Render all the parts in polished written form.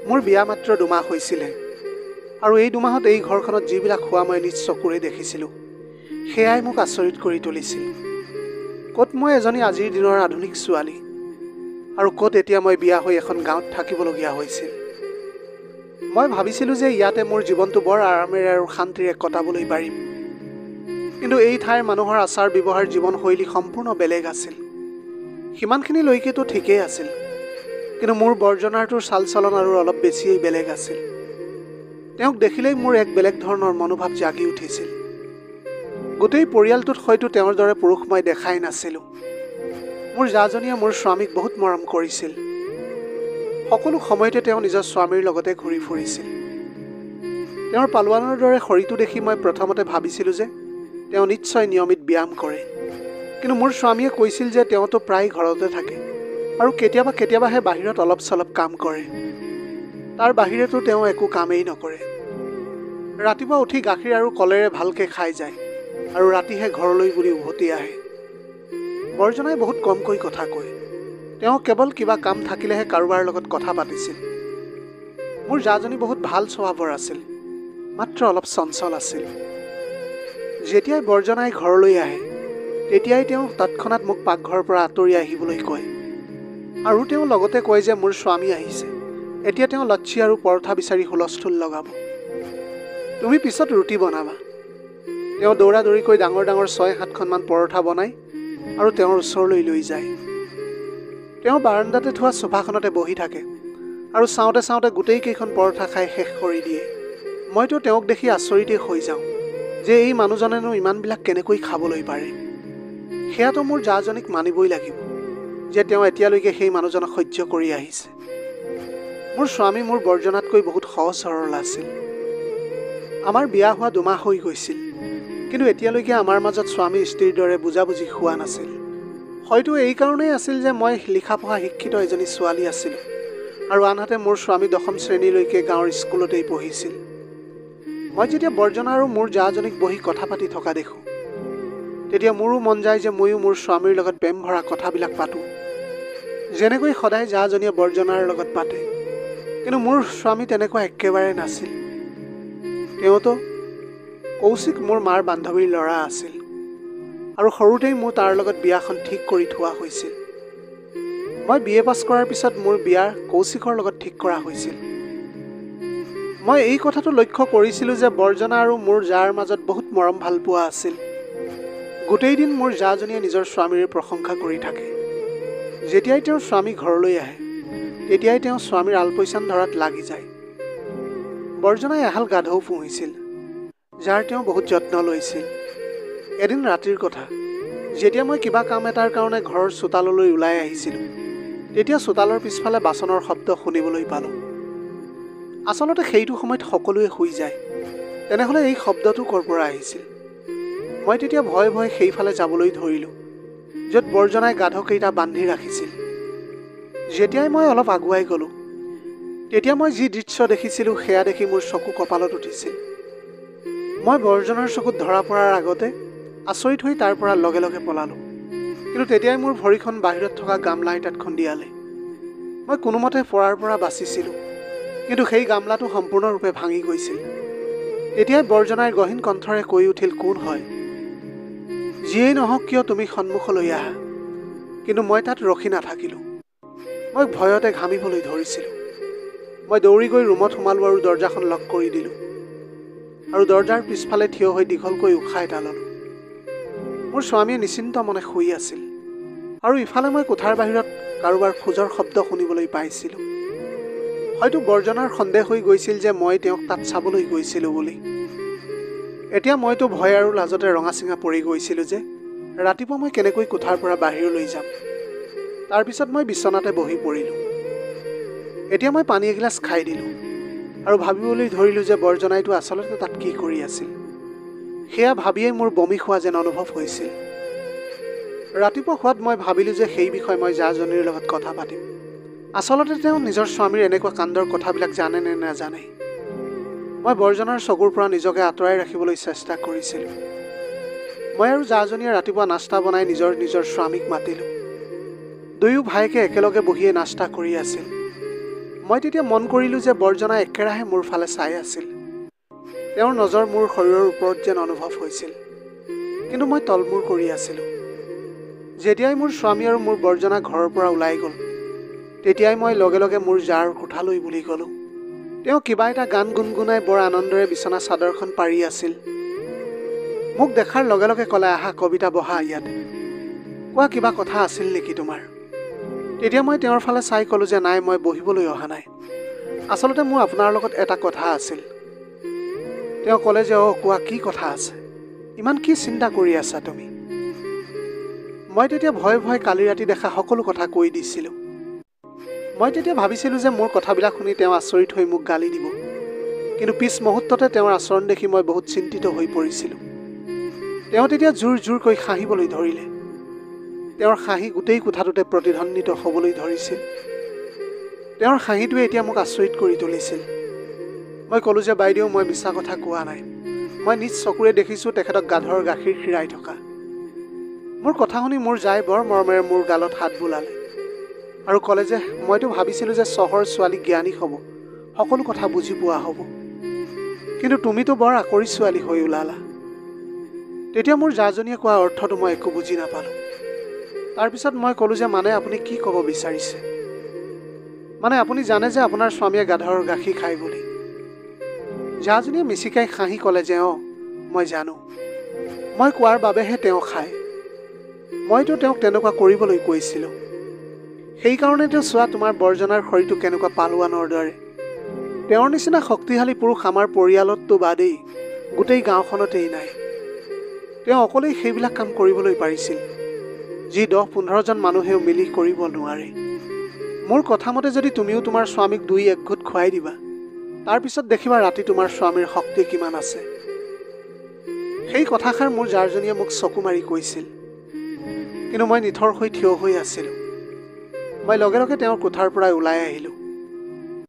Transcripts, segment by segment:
মোৰ বিয়া মাত্ৰ 2 মাহ হৈছিলে আৰু এই 2 মাহত এই ঘৰখনত যিবিলাক হোৱা মই নিজ চকুৰে দেখিছিলোঁ সেয়াই মোক আচৰিত কৰি তুলিছিল। ক'ত মই এজনী আজিৰ দিনৰ আধুনিক ছোৱালী আৰু ক'ত এতিয়া মই বিয়া হৈ এখন গাঁৱত থাকিবলগীয়া হৈছিল। মই ভাবিছিলোঁ যে ইয়াতে মোৰ জীৱনটো বৰ আৰামেৰে আৰু শান্তিৰে কটাবলৈ পাৰিম, কিন্তু এই ঠাইৰ মানুহৰ আচাৰ ব্যৱহাৰ জীৱনশৈলী সম্পূৰ্ণ বেলেগ আছিল। সিমানখিনিলৈকেতো ঠিকেই আছিল, কিন্তু মোৰ বৰ্জনাৰটোৰ চাল চলন আৰু অলপ বেছিয়েই বেলেগ আছিল। তেওঁক দেখিলেই মোৰ এক বেলেগ ধৰণৰ মনোভাৱ জাগি উঠিছিল। গোটেই পৰিয়ালটোত হয়তো তেওঁৰ দৰে পুৰুষ মই দেখাই নাছিলোঁ। মোৰ জাজনীয়ে মোৰ স্বামীক বহুত মৰম কৰিছিল। সকলো সময়তে তেওঁ নিজৰ স্বামীৰ লগতে ঘূৰি ফুৰিছিল। তেওঁৰ পালোৱানৰ দৰে শৰীৰটো দেখি মই প্ৰথমতে ভাবিছিলোঁ যে তেওঁ নিশ্চয় নিয়মিত ব্যায়াম কৰে, কিন্তু মোৰ স্বামীয়ে কৈছিল যে তেওঁতো প্ৰায় ঘৰতে থাকে আৰু কেতিয়াবাহে বাহিৰত অলপ চলপ কাম কৰে। তাৰ বাহিৰেতো তেওঁ একো কামেই নকৰে। ৰাতিপুৱা উঠি গাখীৰ আৰু কলেৰে ভালকৈ খাই যায় আৰু ৰাতিহে ঘৰলৈ বুলি উভতি আহে। বৰ্জনাই বহুত কমকৈ কথা কয়। তেওঁ কেৱল কিবা কাম থাকিলেহে কাৰোবাৰ লগত কথা পাতিছিল। মোৰ জাজনী বহুত ভাল স্বভাৱৰ আছিল, মাত্ৰ অলপ চঞ্চল আছিল। যেতিয়াই বৰ্জনাই ঘৰলৈ আহে তেতিয়াই তেওঁ তৎক্ষণাৎ মোক পাকঘৰৰ পৰা আঁতৰি আহিবলৈ কয় আৰু তেওঁ লগতে কয় যে মোৰ স্বামী আহিছে, এতিয়া তেওঁ লচ্ছি আৰু পৰঠা বিচাৰি হুলস্থুল লগাব। তুমি পিছত ৰুটি বনাবা। তেওঁ দৌৰা দৌৰিকৈ ডাঙৰ 6-7খনমান পৰঠা বনাই আৰু তেওঁৰ ওচৰলৈ লৈ যায়। তেওঁ বাৰাণ্ডাতে থোৱা সোফাখনতে বহি থাকে আৰু চাওঁতে চাওঁতে গোটেইকেইখন পৰঠা খাই শেষ কৰি দিয়ে। মইতো তেওঁক দেখি আচৰিতেই হৈ যাওঁ যে এই মানুহজনেনো ইমানবিলাক কেনেকৈ খাবলৈ পাৰে। সেয়াতো মোৰ জাজনীক মানিবই লাগিব যে তেওঁ এতিয়ালৈকে সেই মানুহজনক সহ্য কৰি আহিছে। মোৰ স্বামী মোৰ বৰ্জনাতকৈ বহুত সহজ সৰল আছিল। আমাৰ বিয়া হোৱা 2 মাহ হৈ গৈছিল, কিন্তু এতিয়ালৈকে আমাৰ মাজত স্বামী স্ত্ৰীৰ দৰে বুজাবুজি হোৱা নাছিল। হয়তো এই কাৰণেই আছিল যে মই লিখা পঢ়া শিক্ষিত এজনী ছোৱালী আছিলোঁ আৰু আনহাতে মোৰ স্বামী 10ম শ্ৰেণীলৈকে গাঁৱৰ স্কুলতেই পঢ়িছিল। মই যেতিয়া বৰ্জনা আৰু মোৰ জাজনীক বহি কথা পাতি থকা দেখোঁ তেতিয়া মোৰো মন যায় যে ময়ো মোৰ স্বামীৰ লগত প্ৰেম ভৰা কথাবিলাক পাতোঁ, যেনেকৈ সদায় জাজনীয়ে বৰ্জনাৰ লগত পাতে। কিন্তু মোৰ স্বামী তেনেকুৱা একেবাৰে নাছিল। তেওঁতো কৌশিক মোৰ মাৰ বান্ধৱীৰ ল'ৰা আছিল আৰু সৰুতেই মোৰ তাৰ লগত বিয়াখন ঠিক কৰি থোৱা হৈছিল। মই BA পাছ কৰাৰ পিছত মোৰ বিয়া কৌশিকৰ লগত ঠিক কৰা হৈছিল। মই এই কথাটো লক্ষ্য কৰিছিলোঁ যে বৰ্জনা আৰু মোৰজাৰ মাজত বহুত মৰম ভালপোৱা আছিল। গোটেই দিন মোৰ জাজনীয়ে নিজৰ স্বামীৰ প্ৰশংসা কৰি থাকে। যেতিয়াই তেওঁৰ স্বামী ঘৰলৈ আহে তেতিয়াই তেওঁ স্বামীৰ আলপৈচান ধৰাত লাগি যায়। বৰ্জনাই এহাল গাধও পুহিছিল যাৰ তেওঁ বহুত যত্ন লৈছিল। এদিন ৰাতিৰ কথা, যেতিয়া মই কিবা কাম এটাৰ কাৰণে ঘৰৰ চোতাললৈ ওলাই আহিছিলোঁ তেতিয়া চোতালৰ পিছফালে বাচনৰ শব্দ শুনিবলৈ পালোঁ। আচলতে সেইটো সময়ত সকলোৱে শুই যায়। তেনেহ'লে এই শব্দটো ক'ৰ পৰা আহিছিল? মই তেতিয়া ভয়ে ভয়ে সেইফালে যাবলৈ ধৰিলোঁ য'ত বৰ্জনাই গাধকেইটা বান্ধি ৰাখিছিল। যেতিয়াই মই অলপ আগুৱাই গ'লোঁ তেতিয়া মই যি দৃশ্য দেখিছিলোঁ সেয়া দেখি মোৰ চকু কঁপালত উঠিছিল। মই বৰ্জনাৰ চকুত ধৰা পৰাৰ আগতে আচৰিত হৈ তাৰ পৰা লগে লগে পলালোঁ, কিন্তু তেতিয়াই মোৰ ভৰিখন বাহিৰত থকা গামলা এটাত খুন্দিয়ালে। মই কোনোমতে পৰাৰ পৰা বাচিছিলোঁ, কিন্তু সেই গামলাটো সম্পূৰ্ণৰূপে ভাঙি গৈছিল। তেতিয়াই বৰ্জনাই গহীন কণ্ঠৰে কৈ উঠিল, কোন হয়? যিয়েই নহওক কিয় তুমি সন্মুখলৈ আহা। কিন্তু মই তাত ৰখি নাথাকিলোঁ। মই ভয়তে ঘামিবলৈ ধৰিছিলোঁ। মই দৌৰি গৈ ৰুমত সোমালোঁ আৰু দৰ্জাখন লক কৰি দিলোঁ আৰু দৰ্জাৰ পিছফালে থিয় হৈ দীঘলকৈ উশাহ এটা ল'লোঁ। মোৰ স্বামীয়ে নিশ্চিন্ত মনে শুই আছিল আৰু ইফালে মই কোঠাৰ বাহিৰত কাৰোবাৰ খোজৰ শব্দ শুনিবলৈ পাইছিলোঁ। হয়তো বৰ্জনাৰ সন্দেহ হৈ গৈছিল যে মই তেওঁক তাত চাবলৈ গৈছিলোঁ বুলি। এতিয়া মইতো ভয় আৰু লাজতে ৰঙা-চিঙা পৰি গৈছিলোঁ যে ৰাতিপুৱা মই কেনেকৈ কোঠাৰ পৰা বাহিৰলৈ যাম। তাৰপিছত মই বিচনাতে বহি পৰিলোঁ। এতিয়া মই পানী এগিলাচ খাই দিলোঁ আৰু ভাবিবলৈ ধৰিলোঁ যে বৰ্জনাইটো আচলতে তাত কি কৰি আছিল। সেয়া ভাবিয়েই মোৰ বমি খোৱা যেন অনুভৱ হৈছিল। ৰাতিপুৱা হোৱাত মই ভাবিলোঁ যে সেই বিষয়ে মই জাজনীৰ লগত কথা পাতিম। আচলতে তেওঁ নিজৰ স্বামীৰ এনেকুৱা কাণ্ডৰ কথাবিলাক জানে নে নাজানে। মই বৰ্জনাৰ চকুৰ পৰা নিজকে আঁতৰাই ৰাখিবলৈ চেষ্টা কৰিছিলোঁ। মই আৰু জাজনীয়ে ৰাতিপুৱা নাস্তা বনাই নিজৰ স্বামীক মাতিলোঁ। দুয়ো ভায়েকে একেলগে বহিয়ে নাস্তা কৰি আছিল। মই তেতিয়া মন কৰিলোঁ যে বৰ্জনা একেৰাহে মোৰ ফালে চাই আছিল। তেওঁৰ নজৰ মোৰ শৰীৰৰ ওপৰত যেন অনুভৱ হৈছিল, কিন্তু মই তলমূৰ কৰি আছিলোঁ। যেতিয়াই মোৰ স্বামী আৰু মোৰ বৰ্জনা ঘৰৰ পৰা ওলাই গ'ল, তেতিয়াই মই লগে লগে মোৰ জাৰ কোঠালৈ বুলি গ'লোঁ। তেওঁ কিবা এটা গান গুণগুণাই বৰ আনন্দেৰে বিচনা চাদৰখন পাৰি আছিল। মোক দেখাৰ লগে লগে ক'লে, আহা কবিতা বহা ইয়াতে। কোৱা, কিবা কথা আছিল নেকি তোমাৰ? তেতিয়া মই তেওঁৰ ফালে চাই ক'লোঁ যে নাই, মই বহিবলৈ অহা নাই। আচলতে মোৰ আপোনাৰ লগত এটা কথা আছিল। তেওঁ ক'লে যে কোৱা, কি কথা আছে? ইমান কি চিন্তা কৰি আছা তুমি? মই তেতিয়া ভয়ে ভয়ে কালি ৰাতি দেখা সকলো কথা কৈ দিছিলোঁ। মই তেতিয়া ভাবিছিলোঁ যে মোৰ কথাবিলাক শুনি তেওঁ আচৰিত হৈ মোক গালি দিব, কিন্তু পিছ মুহূৰ্ততে তেওঁৰ আচৰণ দেখি মই বহুত চিন্তিত হৈ পৰিছিলোঁ। তেওঁ তেতিয়া জোৰ জোৰকৈ হাঁহিবলৈ ধৰিলে। তেওঁৰ হাঁহি গোটেই কোঠাটোতে প্ৰতিধ্বনিত হ'বলৈ ধৰিছিল। তেওঁৰ হাঁহিটোৱে এতিয়া মোক আচৰিত কৰি তুলিছিল। মই ক'লোঁ যে বাইদেউ, মই মিছা কথা কোৱা নাই। মই নিজ চকুৰে দেখিছোঁ তেখেতক গাধৰ গাখীৰ খীৰাই থকা। মোৰ কথা শুনি মোৰ জাই বৰ মৰমেৰে মোৰ গালত হাত বোলালে আৰু ক'লে যে মইতো ভাবিছিলোঁ যে চহৰ ছোৱালী জ্ঞানী হ'ব, সকলো কথা বুজি পোৱা হ'ব, কিন্তু তুমিতো বৰ আকৰি ছোৱালী হৈ ওলালা। তেতিয়া মোৰ জাজনীয়ে কোৱা অৰ্থটো মই একো বুজি নাপালোঁ। তাৰপিছত মই ক'লোঁ যে মানে আপুনি কি ক'ব বিচাৰিছে? মানে আপুনি জানে যে আপোনাৰ স্বামীয়ে গাধৰ গাখীৰ খায় বুলি? জাজনীয়ে মিচিকাই হাঁহি ক'লে যে মই জানো। মই কোৱাৰ বাবেহে তেওঁ খায়। মইতো তেওঁক তেনেকুৱা কৰিবলৈ কৈছিলোঁ। সেইকাৰণেতো চোৱা, তোমাৰ বৰ্জনাৰ শৰীৰটো কেনেকুৱা পালোৱানৰ দৰে। তেওঁৰ নিচিনা শক্তিশালী পুৰুষ আমাৰ পৰিয়ালততো বাদেই গোটেই গাঁওখনতেই নাই। তেওঁ অকলেই সেইবিলাক কাম কৰিবলৈ পাৰিছিল, যি 10-15জন মানুহেও মিলি কৰিব নোৱাৰে। মোৰ কথা মতে যদি তুমিও তোমাৰ স্বামীক 2-1 ঘোট খুৱাই দিবা, তাৰপিছত দেখিবা ৰাতি তোমাৰ স্বামীৰ শক্তি কিমান আছে। সেই কথাষাৰ মোৰ জাৰজনীয়ে মোক চকু মাৰি কৈছিল, কিন্তু মই নিথৰ হৈ থিয় হৈ আছিলোঁ। মই লগে লগে তেওঁৰ কোঠাৰ পৰাই ওলাই আহিলোঁ,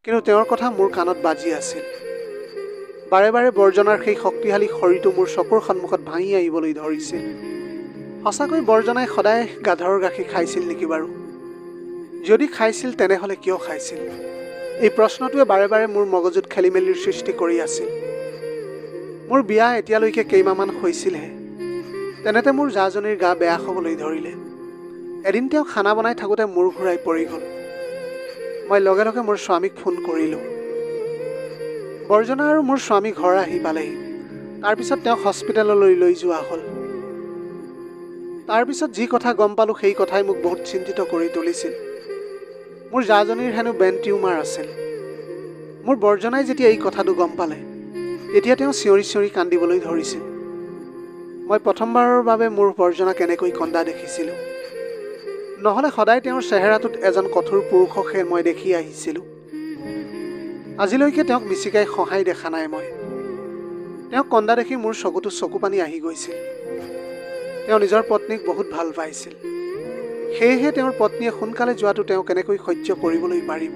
কিন্তু তেওঁৰ কথা মোৰ কাণত বাজি আছিল। বাৰে বাৰে বৰ্জনাৰ সেই শক্তিশালী শৰীৰটো মোৰ চকুৰ সন্মুখত ভাঙি আহিবলৈ ধৰিছিল। সঁচাকৈ বৰ্জনাই সদায় গাধৰ গাখীৰ খাইছিল নেকি বাৰু? যদি খাইছিল, তেনেহ'লে কিয় খাইছিল? এই প্ৰশ্নটোৱে বাৰে বাৰে মোৰ মগজুত খেলিমেলিৰ সৃষ্টি কৰি আছিল। মোৰ বিয়া এতিয়ালৈকে কেইমাহমান হৈছিলহে, তেনেতে মোৰ জাজনীৰ গা বেয়া হ'বলৈ ধৰিলে। এদিন তেওঁ খানা বনাই থাকোঁতে মূৰ ঘূৰাই পৰি গ'ল। মই লগে লগে মোৰ স্বামীক ফোন কৰিলোঁ। বৰ্জনা আৰু মোৰ স্বামী ঘৰ আহি পালেহি। তাৰপিছত তেওঁক হস্পিটেললৈ লৈ যোৱা হ'ল। তাৰপিছত যি কথা গম পালোঁ, সেই কথাই মোক বহুত চিন্তিত কৰি তুলিছিল। মোৰ জাজনীৰ হেনো ব্ৰেইন টিউমাৰ আছিল। মোৰ বৰ্জনাই যেতিয়া এই কথাটো গম পালে, তেতিয়া তেওঁ চিঞৰি চিঞৰি কান্দিবলৈ ধৰিছিল। মই প্ৰথমবাৰৰ বাবে মোৰ বৰ্জনাক এনেকৈ কন্দা দেখিছিলোঁ। নহ'লে সদায় তেওঁৰ চেহেৰাটোত এজন কঠোৰ পুৰুষকহে মই দেখি আহিছিলোঁ। আজিলৈকে তেওঁক মিচিকাই সহায় দেখা নাই মই। তেওঁক কন্দা দেখি মোৰ চকুতো চকুপানী আহি গৈছিল। তেওঁ নিজৰ পত্নীক বহুত ভাল পাইছিল। সেয়েহে তেওঁৰ পত্নীয়ে সোনকালে যোৱাটো তেওঁ কেনেকৈ সহ্য কৰিবলৈ পাৰিব।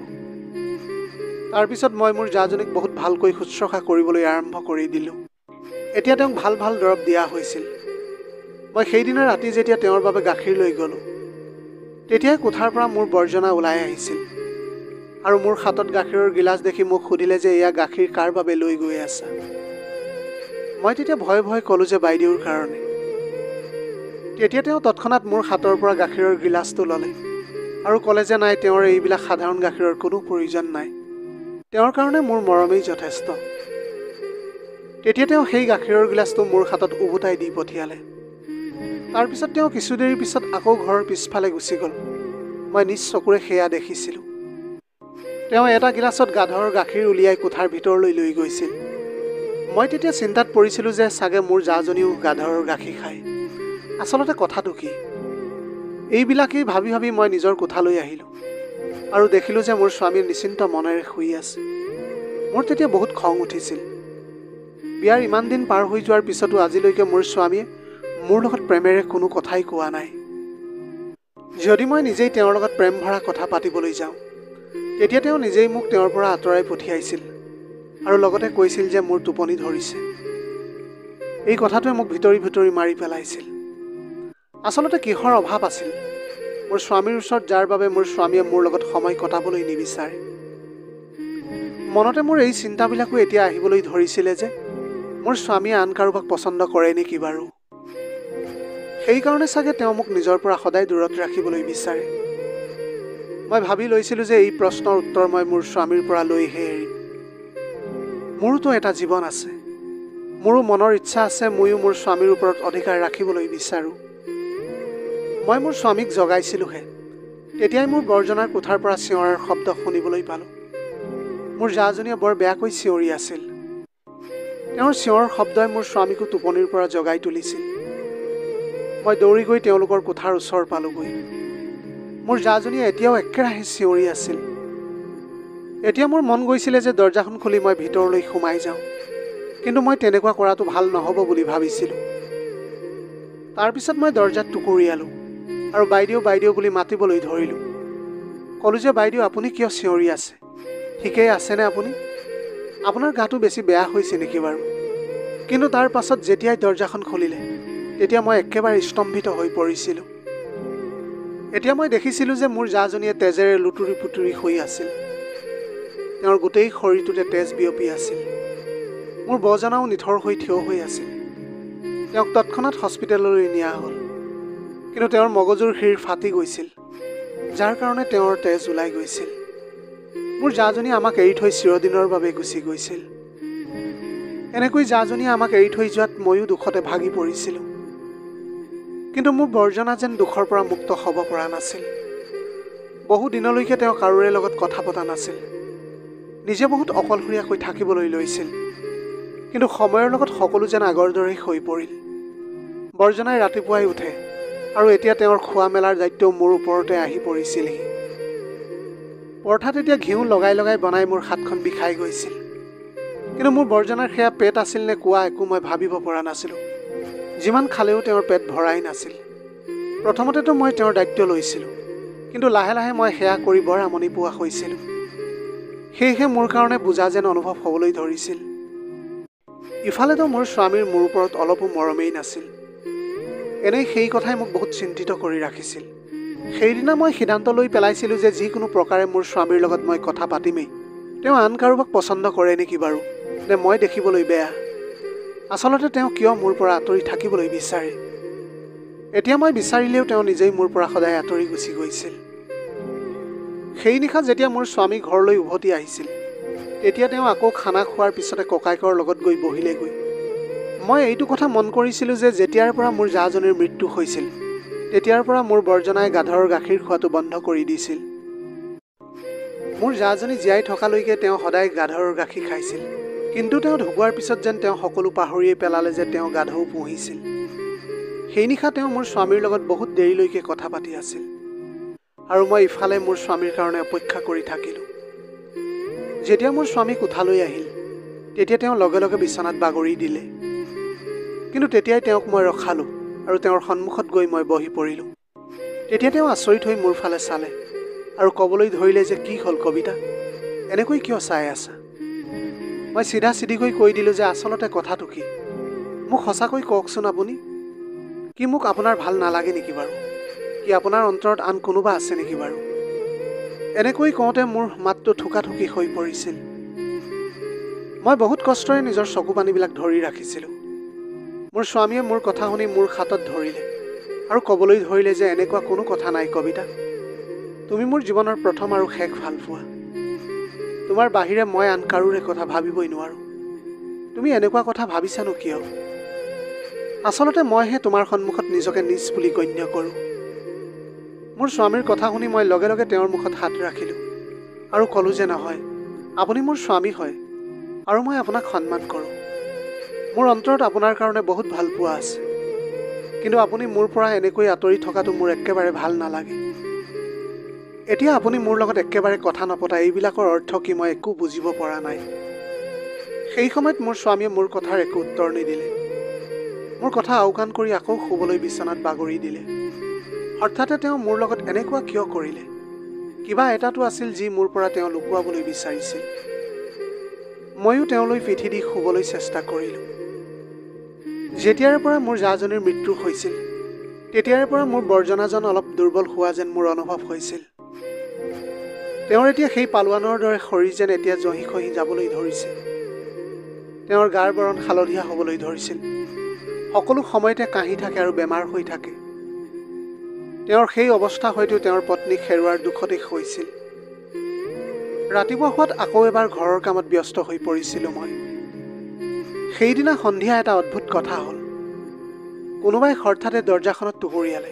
তাৰপিছত মই মোৰ জাজনীক বহুত ভালকৈ শুশ্ৰূষা কৰিবলৈ আৰম্ভ কৰি দিলোঁ। এতিয়া তেওঁক ভাল ভাল দৰৱ দিয়া হৈছিল। মই সেইদিনা ৰাতি যেতিয়া তেওঁৰ বাবে গাখীৰ লৈ গ'লোঁ, তেতিয়াই কোঠাৰ পৰা মোৰ বৰ্জনা ওলাই আহিছিল আৰু মোৰ হাতত গাখীৰৰ গিলাচ দেখি মোক সুধিলে যে এয়া গাখীৰ কাৰ বাবে লৈ গৈ আছা। মই তেতিয়া ভয়ে ভয়ে ক'লোঁ যে বাইদেউৰ কাৰণে। তেতিয়া তেওঁ তৎক্ষণাত মোৰ হাতৰ পৰা গাখীৰৰ গিলাচটো ল'লে আৰু ক'লে যে নাই, তেওঁৰ এইবিলাক সাধাৰণ গাখীৰৰ কোনো প্ৰয়োজন নাই। তেওঁৰ কাৰণে মোৰ মৰমেই যথেষ্ট। তেতিয়া তেওঁ সেই গাখীৰৰ গিলাচটো মোৰ হাতত উভতাই দি পঠিয়ালে। তাৰপিছত তেওঁ কিছু দেৰি পিছত আকৌ ঘৰৰ পিছফালে গুচি গ'ল। মই নিজ চকুৰে সেয়া দেখিছিলোঁ। তেওঁ এটা গিলাচত গাধৰ গাখীৰ উলিয়াই কোঠাৰ ভিতৰলৈ লৈ গৈছিল। মই তেতিয়া চিন্তাত পৰিছিলোঁ যে চাগে মোৰ জাজনীও গাধৰৰ গাখীৰ খায়। আচলতে কথাটো কি? এইবিলাকেই ভাবি ভাবি মই নিজৰ কোঠালৈ আহিলোঁ আৰু দেখিলোঁ যে মোৰ স্বামী নিশ্চিন্ত মনেৰে শুই আছে। মোৰ তেতিয়া বহুত খং উঠিছিল। বিয়াৰ ইমান দিন পাৰ হৈ যোৱাৰ পিছতো আজিলৈকে মোৰ স্বামীয়ে মোৰ লগত প্ৰেমেৰে কোনো কথাই কোৱা নাই। যদি মই নিজেই তেওঁৰ লগত প্ৰেম ভৰা কথা পাতিবলৈ যাওঁ, তেতিয়া তেওঁ নিজেই মোক তেওঁৰ পৰা আঁতৰাই পঠিয়াইছিল আৰু লগতে কৈছিল যে মোৰ টোপনি ধৰিছে। এই কথাটোৱে মোক ভিতৰি ভিতৰি মাৰি পেলাইছিল। আচলতে কিহৰ অভাৱ আছিল মোৰ স্বামীৰ ওচৰত, যাৰ বাবে মোৰ স্বামীয়ে মোৰ লগত সময় কটাবলৈ নিবিচাৰে? মনতে মোৰ এই চিন্তাবিলাকো এতিয়া আহিবলৈ ধৰিছিলে যে মোৰ স্বামীয়ে আন কাৰোবাক পচন্দ কৰে নেকি বাৰু। সেইকাৰণে চাগে তেওঁ মোক নিজৰ পৰা সদায় দূৰত ৰাখিবলৈ বিচাৰে। মই ভাবি লৈছিলোঁ যে এই প্ৰশ্নৰ উত্তৰ মই মোৰ স্বামীৰ পৰা লৈহে এৰিম। মোৰোতো এটা জীৱন আছে, মোৰো মনৰ ইচ্ছা আছে, ময়ো মোৰ স্বামীৰ ওপৰত অধিকাৰ ৰাখিবলৈ বিচাৰোঁ। মই মোৰ স্বামীক জগাইছিলোঁহে, তেতিয়াই মোৰ বৰ্জনাৰ কোঠাৰ পৰা চিঞৰাৰ শব্দ শুনিবলৈ পালোঁ। মোৰ জাজনীয়ে বৰ বেয়াকৈ চিঞৰি আছিল। তেওঁৰ চিঞৰ শব্দই মোৰ স্বামীকো টোপনিৰ পৰা জগাই তুলিছিল। মই দৌৰি গৈ তেওঁলোকৰ কোঠাৰ ওচৰ পালোঁগৈ। মোৰ জাজনীয়ে এতিয়াও একেৰাহে চিঞৰি আছিল। এতিয়া মোৰ মন গৈছিলে যে দৰজাখন খুলি মই ভিতৰলৈ সোমাই যাওঁ, কিন্তু মই তেনেকুৱা কৰাটো ভাল নহ'ব বুলি ভাবিছিলোঁ। তাৰপিছত মই দৰজাত টুকুৰিয়ালোঁ আৰু বাইদেউ বুলি মাতিবলৈ ধৰিলোঁ। ক'লোঁ যে বাইদেউ, আপুনি কিয় চিঞৰি আছে? ঠিকেই আছেনে আপুনি? আপোনাৰ গাটো বেছি বেয়া হৈছে নেকি বাৰু? কিন্তু তাৰ পাছত যেতিয়াই দৰজাখন খুলিলে তেতিয়া মই একেবাৰে স্তম্ভিত হৈ পৰিছিলোঁ। এতিয়া মই দেখিছিলোঁ যে মোৰ জাজনীয়ে তেজেৰে লুতুৰি পুতুৰি হৈ আছিল। তেওঁৰ গোটেই শৰীৰটোতে তেজ বিয়পি আছিল। মোৰ বজনাও নিথৰ হৈ থিয় হৈ আছিল। তেওঁক তৎক্ষণাত হস্পিটেললৈ নিয়া হ'ল, কিন্তু তেওঁৰ মগজুৰ শিৰ ফাটি গৈছিল, যাৰ কাৰণে তেওঁৰ তেজ ওলাই গৈছিল। মোৰ জাজনী আমাক এৰি থৈ চিৰদিনৰ বাবে গুচি গৈছিল। এনেকৈ জাজনীয়ে আমাক এৰি থৈ যোৱাত ময়ো দুখতে ভাগি পৰিছিলোঁ। কিন্তু মোৰ বৰ্জনা যেন দুখৰ পৰা মুক্ত হ'ব পৰা নাছিল। বহু দিনলৈকে তেওঁ কাৰোৰে লগত কথা পতা নাছিল। নিজে বহুত অকলশৰীয়াকৈ থাকিবলৈ লৈছিল। কিন্তু সময়ৰ লগত সকলো যেন আগৰ দৰেই হৈ পৰিল। বৰ্জনাই ৰাতিপুৱাই উঠে আৰু এতিয়া তেওঁৰ খোৱা মেলাৰ দায়িত্বও মোৰ ওপৰতে আহি পৰিছিলহি। পৰঠাত এতিয়া ঘিউ লগাই লগাই বনাই মোৰ হাতখন বিষাই গৈছিল। কিন্তু মোৰ বৰ্জনাৰ সেয়া পেট আছিল নে কোৱা একো মই ভাবিব পৰা নাছিলোঁ। যিমান খালেও তেওঁৰ পেট ভৰাই নাছিল। প্ৰথমতেতো মই তেওঁৰ দায়িত্ব লৈছিলোঁ, কিন্তু লাহে লাহে মই সেয়া কৰি বৰ আমনি পোৱা হৈছিলোঁ। সেয়েহে মোৰ কাৰণে বুজা যেন অনুভৱ হ'বলৈ ধৰিছিল। ইফালেতো মোৰ স্বামীৰ মোৰ ওপৰত অলপো মৰমেই নাছিল। এনেই সেই কথাই মোক বহুত চিন্তিত কৰি ৰাখিছিল। সেইদিনা মই সিদ্ধান্ত লৈ পেলাইছিলোঁ যে যিকোনো প্ৰকাৰে মোৰ স্বামীৰ লগত মই কথা পাতিমেই। তেওঁ আন কাৰোবাক পচন্দ কৰে নেকি বাৰু, নে মই দেখিবলৈ বেয়া? আচলতে তেওঁ কিয় মোৰ পৰা আঁতৰি থাকিবলৈ বিচাৰে? এতিয়া মই বিচাৰিলেও তেওঁ নিজেই মোৰ পৰা সদায় আঁতৰি গুচি গৈছিল। সেই নিশা যেতিয়া মোৰ স্বামী ঘৰলৈ উভতি আহিছিল, তেতিয়া তেওঁ আকৌ খানা খোৱাৰ পিছতে ককায়েকৰ লগত গৈ বহিলেগৈ। মই এইটো কথা মন কৰিছিলোঁ যে যেতিয়াৰ পৰা মোৰ জাজনীৰ মৃত্যু হৈছিল, তেতিয়াৰ পৰা মোৰ বৰ্জনাই গাধৰ গাখীৰ খোৱাটো বন্ধ কৰি দিছিল। মোৰ জাজনী জীয়াই থকালৈকে তেওঁ সদায় গাধৰ গাখীৰ খাইছিল, কিন্তু তেওঁ ঢুকোৱাৰ পিছত যেন তেওঁ সকলো পাহৰিয়েই পেলালে যে তেওঁ গাধও পুহিছিল। সেই নিশা তেওঁ মোৰ স্বামীৰ লগত বহুত দেৰিলৈকে কথা পাতি আছিল, আৰু মই ইফালে মোৰ স্বামীৰ কাৰণে অপেক্ষা কৰি থাকিলোঁ। যেতিয়া মোৰ স্বামী কোঠালৈ আহিল, তেতিয়া তেওঁ লগে লগে বিচনাত বাগৰি দিলে। কিন্তু তেতিয়াই তেওঁক মই ৰখালোঁ আৰু তেওঁৰ সন্মুখত গৈ মই বহি পৰিলোঁ। তেতিয়া তেওঁ আচৰিত হৈ মোৰ ফালে চালে আৰু ক'বলৈ ধৰিলে যে কি হ'ল কবিতা, এনেকৈ কিয় চাই আছা? মই চিধা চিধিকৈ কৈ দিলোঁ যে আচলতে কথাটো কি, মোক সঁচাকৈ কওকচোন আপুনি। কি মোক আপোনাৰ ভাল নালাগে নেকি বাৰু? কি আপোনাৰ অন্তৰত আন কোনোবা আছে নেকি বাৰু? এনেকৈ কওঁতে মোৰ মাতটো থুকাথুকি হৈ পৰিছিল। মই বহুত কষ্টৰে নিজৰ চকু পানীবিলাক ধৰি ৰাখিছিলোঁ। মোৰ স্বামীয়ে মোৰ কথা শুনি মোৰ হাতত ধৰিলে আৰু ক'বলৈ ধৰিলে যে এনেকুৱা কোনো কথা নাই কবিতা, তুমি মোৰ জীৱনৰ প্ৰথম আৰু শেষ ভাল পোৱা। তোমাৰ বাহিৰে মই আন কাৰোৰে কথা ভাবিবই নোৱাৰোঁ। তুমি এনেকুৱা কথা ভাবিছানো কিয়? আচলতে মইহে তোমাৰ সন্মুখত নিজকে নিজ বুলি গণ্য কৰোঁ। মোৰ স্বামীৰ কথা শুনি মই লগে লগে তেওঁৰ মুখত হাত ৰাখিলোঁ আৰু ক'লোঁ যে নহয়, আপুনি মোৰ স্বামী হয় আৰু মই আপোনাক সন্মান কৰোঁ। মোৰ অন্তৰত আপোনাৰ কাৰণে বহুত ভাল পোৱা আছে, কিন্তু আপুনি মোৰ পৰা এনেকৈ আঁতৰি থকাটো মোৰ একেবাৰে ভাল নালাগে। এতিয়া আপুনি মোৰ লগত একেবাৰে কথা নপতা এইবিলাকৰ অৰ্থ কি মই একো বুজিব পৰা নাই। সেই সময়ত মোৰ স্বামীয়ে মোৰ কথাৰ একো উত্তৰ নিদিলে। মোৰ কথা আওকাণ কৰি আকৌ শুবলৈ বিচনাত বাগৰি দিলে। হঠাতে তেওঁ মোৰ লগত এনেকুৱা কিয় কৰিলে? কিবা এটাতো আছিল যি মোৰ পৰা তেওঁ লুকুৱাবলৈ বিচাৰিছিল। ময়ো তেওঁলৈ পিঠি দি শুবলৈ চেষ্টা কৰিলোঁ। যেতিয়াৰ পৰা মোৰ জাজনীৰ মৃত্যু হৈছিল, তেতিয়াৰ পৰা মোৰ বৰ্জনাজন অলপ দুৰ্বল হোৱা যেন মোৰ অনুভৱ হৈছিল। তেওঁৰ এতিয়া সেই পালোৱানৰ দৰে শৰীৰ যেন এতিয়া জহি খহি যাবলৈ ধৰিছে। তেওঁৰ গাৰ বৰণ হালধীয়া হ'বলৈ ধৰিছিল। সকলো সময়তে কাহি থাকে আৰু বেমাৰ হৈ থাকে। তেওঁৰ সেই অৱস্থা হয়তো তেওঁৰ পত্নীক হেৰুৱাৰ দুখতেই হৈছিল। ৰাতিপুৱা হোৱাত আকৌ এবাৰ ঘৰৰ কামত ব্যস্ত হৈ পৰিছিলোঁ মই। সেইদিনা সন্ধিয়া এটা অদ্ভুত কথা হ'ল। কোনোবাই হঠাতে দৰজাখনত টুকুৰিয়ালে।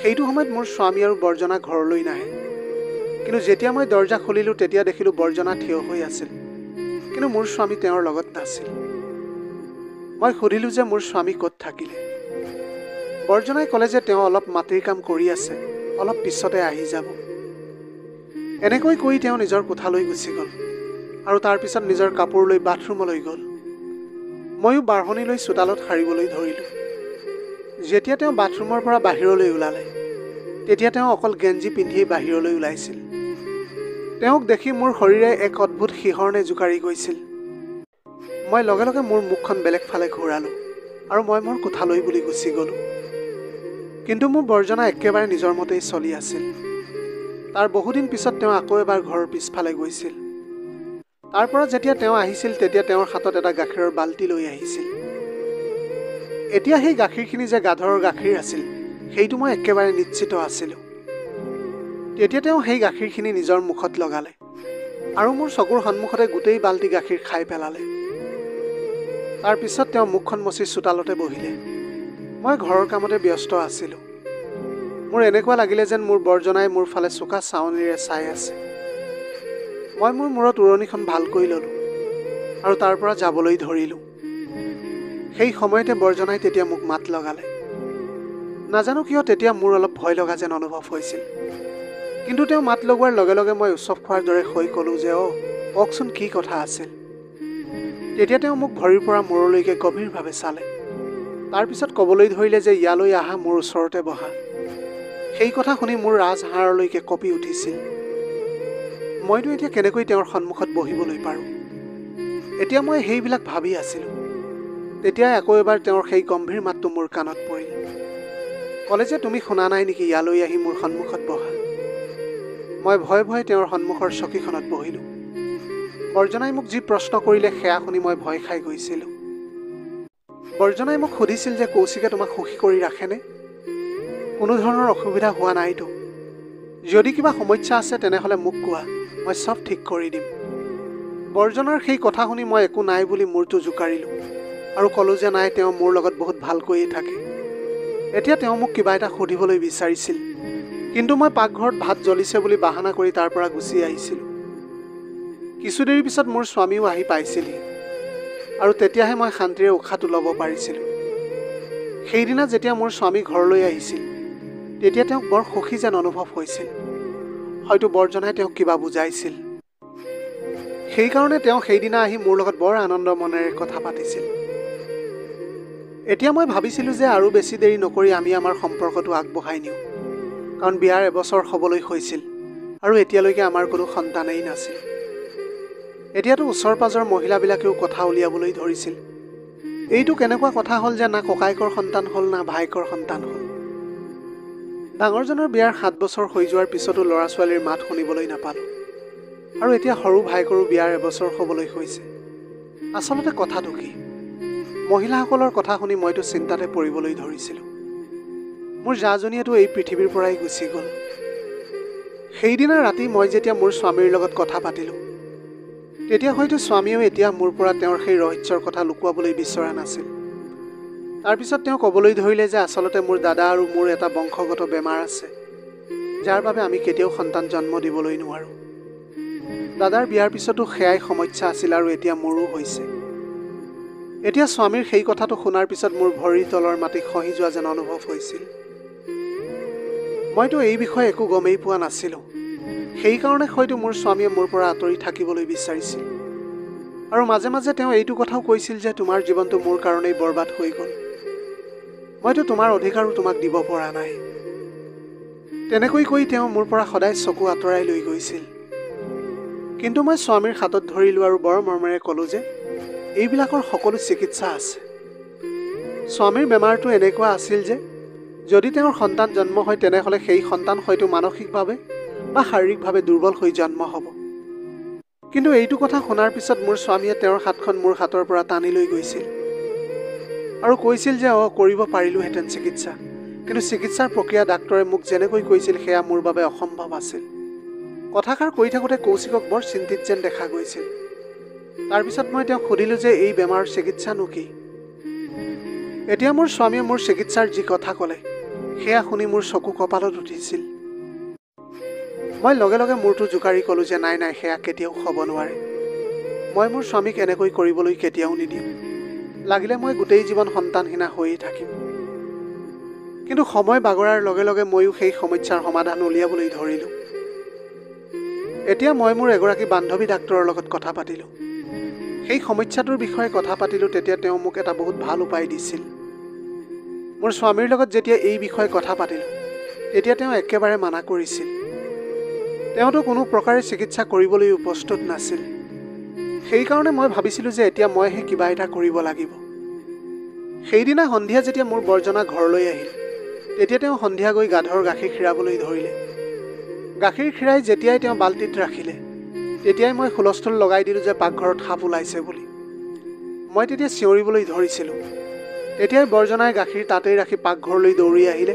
সেইটো সময়ত মোৰ স্বামী আৰু বৰ্জনা ঘৰলৈ নাহে। কিন্তু যেতিয়া মই দৰজা খুলিলোঁ তেতিয়া দেখিলোঁ বৰ্জনা থিয় হৈ আছিল। কিন্তু মোৰ স্বামী তেওঁৰ লগত নাছিল। মই সুধিলোঁ যে মোৰ স্বামী ক'ত থাকিলে। বৰ্জনাই ক'লে যে তেওঁ অলপ মাটিৰ কাম কৰি আছে, অলপ পিছতে আহি যাব। এনেকৈ কৈ তেওঁ নিজৰ কোঠালৈ গুচি গ'ল আৰু তাৰপিছত নিজৰ কাপোৰ লৈ বাথৰুমলৈ গ'ল। ময়ো বাঢ়নীলৈ চোতালত সাৰিবলৈ ধৰিলোঁ। যেতিয়া তেওঁ বাথৰুমৰ পৰা বাহিৰলৈ ওলালে তেতিয়া তেওঁ অকল গেঞ্জি পিন্ধিয়েই বাহিৰলৈ ওলাইছিল। তেওঁক দেখি মোৰ শৰীৰে এক অদ্ভুত শিহৰণে জোকাৰি গৈছিল। মই লগে লগে মোৰ মুখখন বেলেগ ফালে ঘূৰালোঁ আৰু মই মোৰ কোঠালৈ বুলি গুচি গ'লোঁ। কিন্তু মোৰ বৰ্জনা একেবাৰে নিজৰ মতেই চলি আছিল। তাৰ বহুদিন পিছত তেওঁ আকৌ এবাৰ ঘৰৰ পিছফালে গৈছিল। তাৰ পৰা যেতিয়া তেওঁ আহিছিল তেতিয়া তেওঁৰ হাতত এটা গাখীৰৰ বাল্টি লৈ আহিছিল। এতিয়া সেই গাখীৰখিনি যে গাধৰৰ গাখীৰ আছিল সেইটো মই একেবাৰে নিশ্চিত আছিলোঁ। তেতিয়া তেওঁ সেই গাখীৰখিনি নিজৰ মুখত লগালে আৰু মোৰ চকুৰ সন্মুখতে গোটেই বাল্টি গাখীৰ খাই পেলালে। তাৰপিছত তেওঁ মুখখন মচি চোতালতে বহিলে। মই ঘৰৰ কামতে ব্যস্ত আছিলোঁ। মোৰ এনেকুৱা লাগিলে যেন মোৰ বৰ্জনাই মোৰ ফালে চোকা চাৱনিৰে চাই আছে। মই মোৰ মূৰত উৰণিখন ভালকৈ ল'লোঁ আৰু তাৰ পৰা যাবলৈ ধৰিলোঁ। সেই সময়তে বৰ্জনাই তেতিয়া মোক মাত লগালে। নাজানো কিয় তেতিয়া মোৰ অলপ ভয় লগা যেন অনুভৱ হৈছিল। কিন্তু তেওঁ মাত লগোৱাৰ লগে লগে মই উচপ খোৱাৰ দৰে হৈ ক'লোঁ যে কওকচোন কি কথা আছিল। তেতিয়া তেওঁ মোক ভৰিৰ পৰা মূৰলৈকে গভীৰভাৱে চালে। তাৰপিছত ক'বলৈ ধৰিলে যে ইয়ালৈ আহা, মোৰ ওচৰতে বহা। সেই কথা শুনি মোৰ ৰাজহাড়লৈকে কঁপি উঠিছিল। মইতো এতিয়া কেনেকৈ তেওঁৰ সন্মুখত বহিবলৈ পাৰোঁ। এতিয়া মই সেইবিলাক ভাবি আছিলোঁ। তেতিয়াই আকৌ এবাৰ তেওঁৰ সেই গম্ভীৰ মাতটো মোৰ কাণত পৰিল। ক'লে যে তুমি শুনা নাই নেকি, ইয়ালৈ আহি মোৰ সন্মুখত বহা। মই ভয়ে ভয়ে তেওঁৰ সন্মুখৰ চকীখনত বহিলোঁ। বৰ্জনাই মোক যি প্ৰশ্ন কৰিলে সেয়া শুনি মই ভয় খাই গৈছিলোঁ। বৰ্জনাই মোক সুধিছিল যে কৌশিকে তোমাক সুখী কৰি ৰাখেনে? কোনো ধৰণৰ অসুবিধা হোৱা নাইতো? যদি কিবা সমস্যা আছে তেনেহ'লে মোক কোৱা, মই চব ঠিক কৰি দিম। বৰ্জনাৰ সেই কথা শুনি মই একো নাই বুলি মূৰটো জোকাৰিলোঁ আৰু ক'লোঁ যে নাই, তেওঁ মোৰ লগত বহুত ভালকৈয়ে থাকে। এতিয়া তেওঁ মোক কিবা এটা সুধিবলৈ বিচাৰিছিল, কিন্তু মই পাকঘৰত ভাত জ্বলিছে বুলি বাহানা কৰি তাৰ পৰা গুচি আহিছিলোঁ। কিছু দেৰি পিছত মোৰ স্বামীও আহি পাইছিলহি আৰু তেতিয়াহে মই শান্তিৰে উশাহটো ল'ব পাৰিছিলোঁ। সেইদিনা যেতিয়া মোৰ স্বামী ঘৰলৈ আহিছিল তেতিয়া তেওঁক বৰ সুখী যেন অনুভৱ হৈছিল। হয়তো বৰ্জনাই তেওঁক কিবা বুজাইছিল। সেইকাৰণে তেওঁ সেইদিনা আহি মোৰ লগত বৰ আনন্দ মনেৰে কথা পাতিছিল। এতিয়া মই ভাবিছিলোঁ যে আৰু বেছি দেৰি নকৰি আমি আমাৰ সম্পৰ্কটো আগবঢ়াই নিওঁ, কাৰণ বিয়াৰ এবছৰ হ'বলৈ হৈছিল আৰু এতিয়ালৈকে আমাৰ কোনো সন্তানেই নাছিল। এতিয়াতো ওচৰ পাজৰ মহিলাবিলাকেও কথা উলিয়াবলৈ ধৰিছিল। এইটো কেনেকুৱা কথা হ'ল যে না ককায়েকৰ সন্তান হ'ল না ভায়েকৰ সন্তান হ'ল। ডাঙৰজনৰ বিয়াৰ 7 বছৰ হৈ যোৱাৰ পিছতো ল'ৰা ছোৱালীৰ মাত শুনিবলৈ নাপালোঁ আৰু এতিয়া সৰু ভায়েকৰো বিয়াৰ এবছৰ হ'বলৈ হৈছে। আচলতে কথাটো কি? মহিলাসকলৰ কথা শুনি মইতো চিন্তাতে পৰিবলৈ ধৰিছিলোঁ। মোৰ জাজনীয়েতো এই পৃথিৱীৰ পৰাই গুচি গ'ল। সেইদিনা ৰাতি মই যেতিয়া মোৰ স্বামীৰ লগত কথা পাতিলোঁ তেতিয়া হয়তো স্বামীয়েও এতিয়া মোৰ পৰা তেওঁৰ সেই ৰহস্যৰ কথা লুকুৱাবলৈ বিচৰা নাছিল। তাৰপিছত তেওঁ ক'বলৈ ধৰিলে যে আচলতে মোৰ দাদা আৰু মোৰ এটা বংশগত বেমাৰ আছে, যাৰ বাবে আমি কেতিয়াও সন্তান জন্ম দিবলৈ নোৱাৰোঁ। দাদাৰ বিয়াৰ পিছতো সেয়াই সমস্যা আছিল আৰু এতিয়া মোৰো হৈছে। এতিয়া স্বামীৰ সেই কথাটো শুনাৰ পিছত মোৰ ভৰিৰ তলৰ মাটি খহি যোৱা যেন অনুভৱ হৈছিল। মইতো এই বিষয়ে একো গমেই পোৱা নাছিলোঁ। সেইকাৰণে হয়তো মোৰ স্বামীয়ে মোৰ পৰা আঁতৰি থাকিবলৈ বিচাৰিছিল আৰু মাজে মাজে তেওঁ এইটো কথাও কৈছিল যে তোমাৰ জীৱনটো মোৰ কাৰণেই বৰবাদ হৈ গ'ল, মইতো তোমাৰ অধিকাৰো তোমাক দিব পৰা নাই। তেনেকৈ কৈ তেওঁ মোৰ পৰা সদায় চকু আঁতৰাই লৈ গৈছিল। কিন্তু মই স্বামীৰ হাতত ধৰিলোঁ আৰু বৰ মৰমেৰে ক'লোঁ যে এইবিলাকৰ সকলো চিকিৎসা আছে। স্বামীৰ বেমাৰটো এনেকুৱা আছিল যে যদি তেওঁৰ সন্তান জন্ম হয় তেনেহ'লে সেই সন্তান হয়তো মানসিকভাৱে বা শাৰীৰিকভাৱে দুৰ্বল হৈ জন্ম হ'ব। কিন্তু এইটো কথা শুনাৰ পিছত মোৰ স্বামীয়ে তেওঁৰ হাতখন মোৰ হাতৰ পৰা টানি লৈ গৈছিল আৰু কৈছিল যে কৰিব পাৰিলোহেঁতেন চিকিৎসা, কিন্তু চিকিৎসাৰ প্ৰক্ৰিয়া ডাক্তৰে মোক যেনেকৈ কৈছিল সেয়া মোৰ বাবে অসম্ভৱ আছিল। কথাষাৰ কৈ থাকোঁতে কৌশিকক বৰ চিন্তিত যেন দেখা গৈছিল। তাৰপিছত মই তেওঁক সুধিলোঁ যে এই বেমাৰৰ চিকিৎসানো কি। এতিয়া মোৰ স্বামীয়ে মোৰ চিকিৎসাৰ যি কথা ক'লে সেয়া শুনি মোৰ চকু কপালত উঠিছিল। মই লগে লগে মূৰটো জোকাৰি ক'লোঁ যে নাই নাই, সেয়া কেতিয়াও হ'ব নোৱাৰে। মই মোৰ স্বামীক এনেকৈ কৰিবলৈ কেতিয়াও নিদিম। লাগিলে মই গোটেই জীৱন সন্তানহীনা হৈয়ে থাকিম। কিন্তু সময় বাগৰাৰ লগে লগে ময়ো সেই সমস্যাৰ সমাধান উলিয়াবলৈ ধৰিলোঁ। এতিয়া মই মোৰ এগৰাকী বান্ধৱী ডাক্তৰৰ লগত কথা পাতিলোঁ। সেই সমস্যাটোৰ বিষয়ে কথা পাতিলোঁ। তেতিয়া তেওঁ মোক এটা বহুত ভাল উপায় দিছিল। মোৰ স্বামীৰ লগত যেতিয়া এই বিষয়ে কথা পাতিলোঁ তেতিয়া তেওঁ একেবাৰে মানা কৰিছিল। তেওঁতো কোনো প্ৰকাৰে চিকিৎসা কৰিবলৈও প্ৰস্তুত নাছিল। সেইকাৰণে মই ভাবিছিলোঁ যে এতিয়া মইহে কিবা এটা কৰিব লাগিব। সেইদিনা সন্ধিয়া যেতিয়া মোৰ বৰ্জনা ঘৰলৈ আহিল তেতিয়া তেওঁ সন্ধিয়া গৈ গাধৰ গাখীৰ খীৰাবলৈ ধৰিলে। গাখীৰ খীৰাই যেতিয়াই তেওঁ বাল্টিত ৰাখিলে তেতিয়াই মই হুলস্থুল লগাই দিলোঁ যে পাকঘৰত সাপ ওলাইছে বুলি। মই তেতিয়া চিঞৰিবলৈ ধৰিছিলোঁ। তেতিয়াই বৰ্জনাই গাখীৰ তাতেই ৰাখি পাকঘৰলৈ দৌৰি আহিলে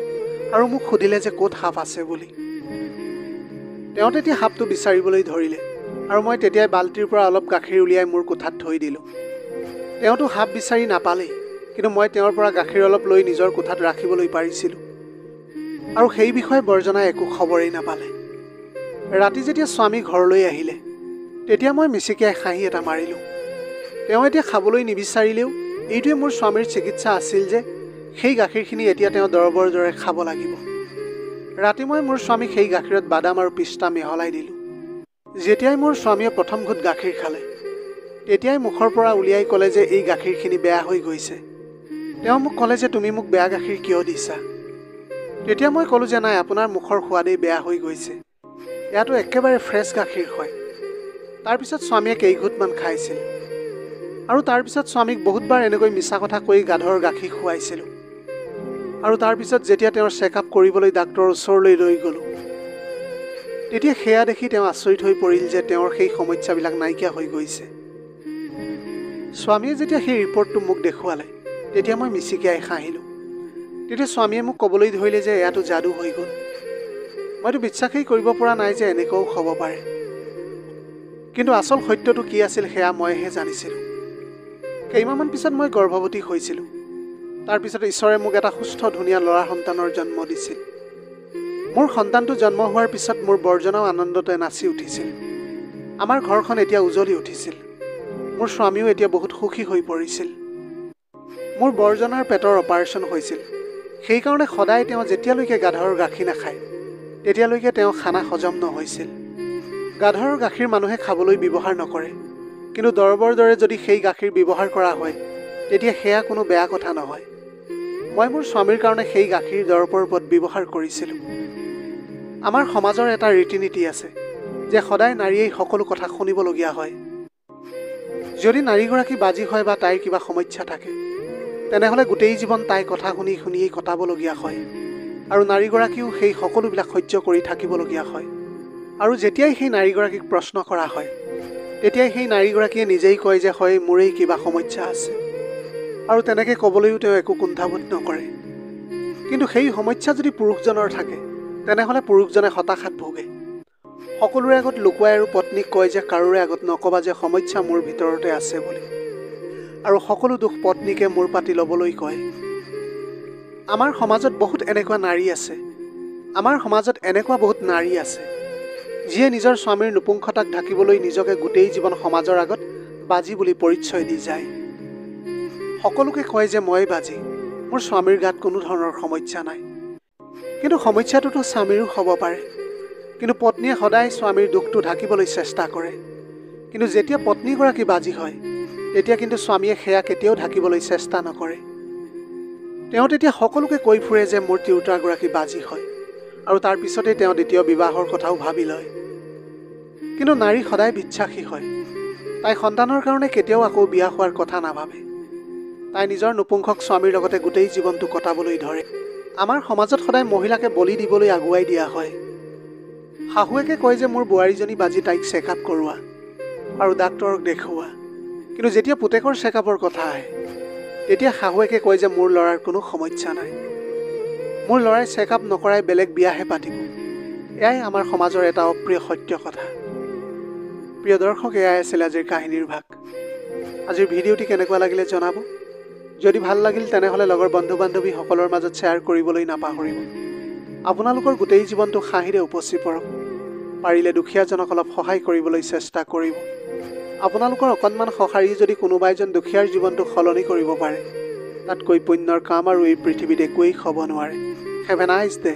আৰু মোক সুধিলে যে ক'ত সাপ আছে বুলি। তেওঁ তেতিয়া সাপটো বিচাৰিবলৈ ধৰিলে আৰু মই তেতিয়াই বাল্টিৰ পৰা অলপ গাখীৰ উলিয়াই মোৰ কোঠাত থৈ দিলোঁ। তেওঁতো সাপ বিচাৰি নাপালেই, কিন্তু মই তেওঁৰ পৰা গাখীৰ অলপ লৈ নিজৰ কোঠাত ৰাখিবলৈ পাৰিছিলোঁ আৰু সেই বিষয়ে বৰ্জনাই একো খবৰেই নাপালে। ৰাতি যেতিয়া স্বামী ঘৰলৈ আহিলে তেতিয়া মই মিচিকিয়াই হাঁহি এটা মাৰিলোঁ। তেওঁ এতিয়া খাবলৈ নিবিচাৰিলেও এইটোৱে মোৰ স্বামীৰ চিকিৎসা আছিল যে সেই গাখীৰখিনি এতিয়া তেওঁ দৰৱৰ দৰে খাব লাগিব। ৰাতি মই মোৰ স্বামীক সেই গাখীৰত বাদাম আৰু পিষ্টা মিহলাই দিলোঁ। যেতিয়াই মোৰ স্বামীয়ে প্ৰথম ঘোট গাখীৰ খালে তেতিয়াই মুখৰ পৰা উলিয়াই ক'লে যে এই গাখীৰখিনি বেয়া হৈ গৈছে। তেওঁ মোক ক'লে যে তুমি মোক বেয়া গাখীৰ কিয় দিছা? তেতিয়া মই ক'লোঁ যে নাই, আপোনাৰ মুখৰ সোৱাদেই বেয়া হৈ গৈছে, ইয়াতো একেবাৰে ফ্ৰেছ গাখীৰ হয়। তাৰপিছত স্বামীয়ে কেইঘোটমান খাইছিল আৰু তাৰপিছত স্বামীক বহুতবাৰ এনেকৈ মিছা কথা কৈ গাধৰ গাখীৰ খুৱাইছিলোঁ। আৰু তাৰপিছত যেতিয়া তেওঁৰ চেকআপ কৰিবলৈ ডাক্তৰৰ ওচৰলৈ লৈ গ'লোঁ তেতিয়া সেয়া দেখি তেওঁ আচৰিত হৈ পৰিল যে তেওঁৰ সেই সমস্যাবিলাক নাইকিয়া হৈ গৈছে। স্বামীয়ে যেতিয়া সেই ৰিপৰ্টটো মোক দেখুৱালে তেতিয়া মই মিচিকিয়াই হাঁহিলোঁ। তেতিয়া স্বামীয়ে মোক ক'বলৈ ধৰিলে যে এয়াতো যাদু হৈ গ'ল। মইতো বিশ্বাসেই কৰিব পৰা নাই যে এনেকুৱাও হ'ব পাৰে। কিন্তু আচল সত্যটো কি আছিল সেয়া মইহে জানিছিলোঁ। কেইমাহমান পিছত মই গৰ্ভৱতী হৈছিলোঁ। তাৰপিছত ঈশ্বৰে মোক এটা সুস্থ ধুনীয়া ল'ৰা সন্তানৰ জন্ম দিছিল। মোৰ সন্তানটো জন্ম হোৱাৰ পিছত মোৰ বৰ্জনাও আনন্দতে নাচি উঠিছিল। আমাৰ ঘৰখন এতিয়া উজ্বলি উঠিছিল। মোৰ স্বামীও এতিয়া বহুত সুখী হৈ পৰিছিল। মোৰ বৰ্জনাৰ পেটৰ অপাৰেশ্যন হৈছিল। সেইকাৰণে সদায় তেওঁ যেতিয়ালৈকে গাধৰ গাখীৰ নাখায় তেতিয়ালৈকে তেওঁ খানা হজম নহৈছিল। গাধৰ গাখীৰ মানুহে খাবলৈ ব্যৱহাৰ নকৰে, কিন্তু দৰৱৰ দৰে যদি সেই গাখীৰ ব্যৱহাৰ কৰা হয় তেতিয়া সেয়া কোনো বেয়া কথা নহয়। মই মোৰ স্বামীৰ কাৰণে সেই গাখীৰ দৰৱৰ ওপৰত ব্যৱহাৰ কৰিছিলোঁ। আমাৰ সমাজৰ এটা ৰীতি নীতি আছে যে সদায় নাৰীয়েই সকলো কথা শুনিবলগীয়া হয়। যদি নাৰীগৰাকী বাজি হয় বা তাইৰ কিবা সমস্যা থাকে তেনেহ'লে গোটেই জীৱন তাই কথা শুনি শুনিয়েই কটাবলগীয়া হয় আৰু নাৰীগৰাকীও সেই সকলোবিলাক সহ্য কৰি থাকিবলগীয়া হয়। আৰু যেতিয়াই সেই নাৰীগৰাকীক প্ৰশ্ন কৰা হয় তেতিয়াই সেই নাৰীগৰাকীয়ে নিজেই কয় যে হয়, মোৰেই কিবা সমস্যা আছে, আৰু তেনেকৈ ক'বলৈও তেওঁ একো কুণ্ঠাবোধ নকৰে। কিন্তু সেই সমস্যা যদি পুৰুষজনৰ থাকে তেনেহ'লে পুৰুষজনে হতাশাত ভোগে। সকলোৰে আগত লুকুৱাই আৰু পত্নীক কয় যে কাৰোৰে আগত নক'বা যে সমস্যা মোৰ ভিতৰতে আছে বুলি, আৰু সকলো দুখ পত্নীকে মূৰ পাতি ল'বলৈ কয়। আমাৰ সমাজত বহুত এনেকুৱা নাৰী আছে। আমাৰ সমাজত এনেকুৱা বহুত নাৰী আছে যিয়ে নিজৰ স্বামীৰ নপুংসতাক ঢাকিবলৈ নিজকে গোটেই জীৱন সমাজৰ আগত বাজি বুলি পৰিচয় দি যায়। সকলোকে কয় যে মই বাজি, মোৰ স্বামীৰ গাত কোনো ধৰণৰ সমস্যা নাই। কিন্তু সমস্যাটোতো স্বামীৰো হ'ব পাৰে। কিন্তু পত্নীয়ে সদায় স্বামীৰ দুখটো ঢাকিবলৈ চেষ্টা কৰে। কিন্তু যেতিয়া পত্নীগৰাকী বাজি হয় তেতিয়া কিন্তু স্বামীয়ে সেয়া কেতিয়াও ঢাকিবলৈ চেষ্টা নকৰে। তেওঁ তেতিয়া সকলোকে কৈ ফুৰে যে মোৰ তিৰোতাগৰাকী বাজি হয়, আৰু তাৰ পিছতেই তেওঁ দ্বিতীয় বিবাহৰ কথাও ভাবি লয়। কিন্তু নাৰী সদায় বিশ্বাসী হয়। তাই সন্তানৰ কাৰণে কেতিয়াও আকৌ বিয়া হোৱাৰ কথা নাভাবে। তাই নিজৰ নপুংসক স্বামীৰ লগতে গোটেই জীৱনটো কটাবলৈ ধৰে। আমাৰ সমাজত সদায় মহিলাকে বলি দিবলৈ আগুৱাই দিয়া হয়। শাহুৱেকে কয় যে মোৰ বোৱাৰীজনী বাজি তাইক চেকআপ কৰোৱা আৰু ডাক্তৰক দেখুওৱা। কিন্তু যেতিয়া পুতেকৰ চেকআপৰ কথা আহে তেতিয়া শাহুৱেকে কয় যে মোৰ ল'ৰাৰ কোনো সমস্যা নাই, মোৰ ল'ৰাই চেকআপ নকৰাই বেলেগ বিয়াহে পাতিব। এয়াই আমাৰ সমাজৰ এটা অপ্ৰিয় সত্য কথা। প্ৰিয় দৰ্শক, এয়াই আছিল আজিৰ কাহিনীৰ ভাগ। আজিৰ ভিডিঅ'টি কেনেকুৱা লাগিলে জনাব। যদি ভাল লাগিল তেনেহ'লে লগৰ বন্ধু বান্ধৱীসকলৰ মাজত শ্বেয়াৰ কৰিবলৈ নাপাহৰিব। আপোনালোকৰ গোটেই জীৱনটো হাঁহিৰে উপচি পৰক। পাৰিলে দুখীয়াজনক অলপ সহায় কৰিবলৈ চেষ্টা কৰিব। আপোনালোকৰ অকণমান সঁহাৰি যদি কোনোবা এজন দুখীয়াৰ জীৱনটো সলনি কৰিব পাৰে, তাতকৈ পুণ্যৰ কাম আৰু এই পৃথিৱীত একোৱেই হ'ব নোৱাৰে। Have a nice day.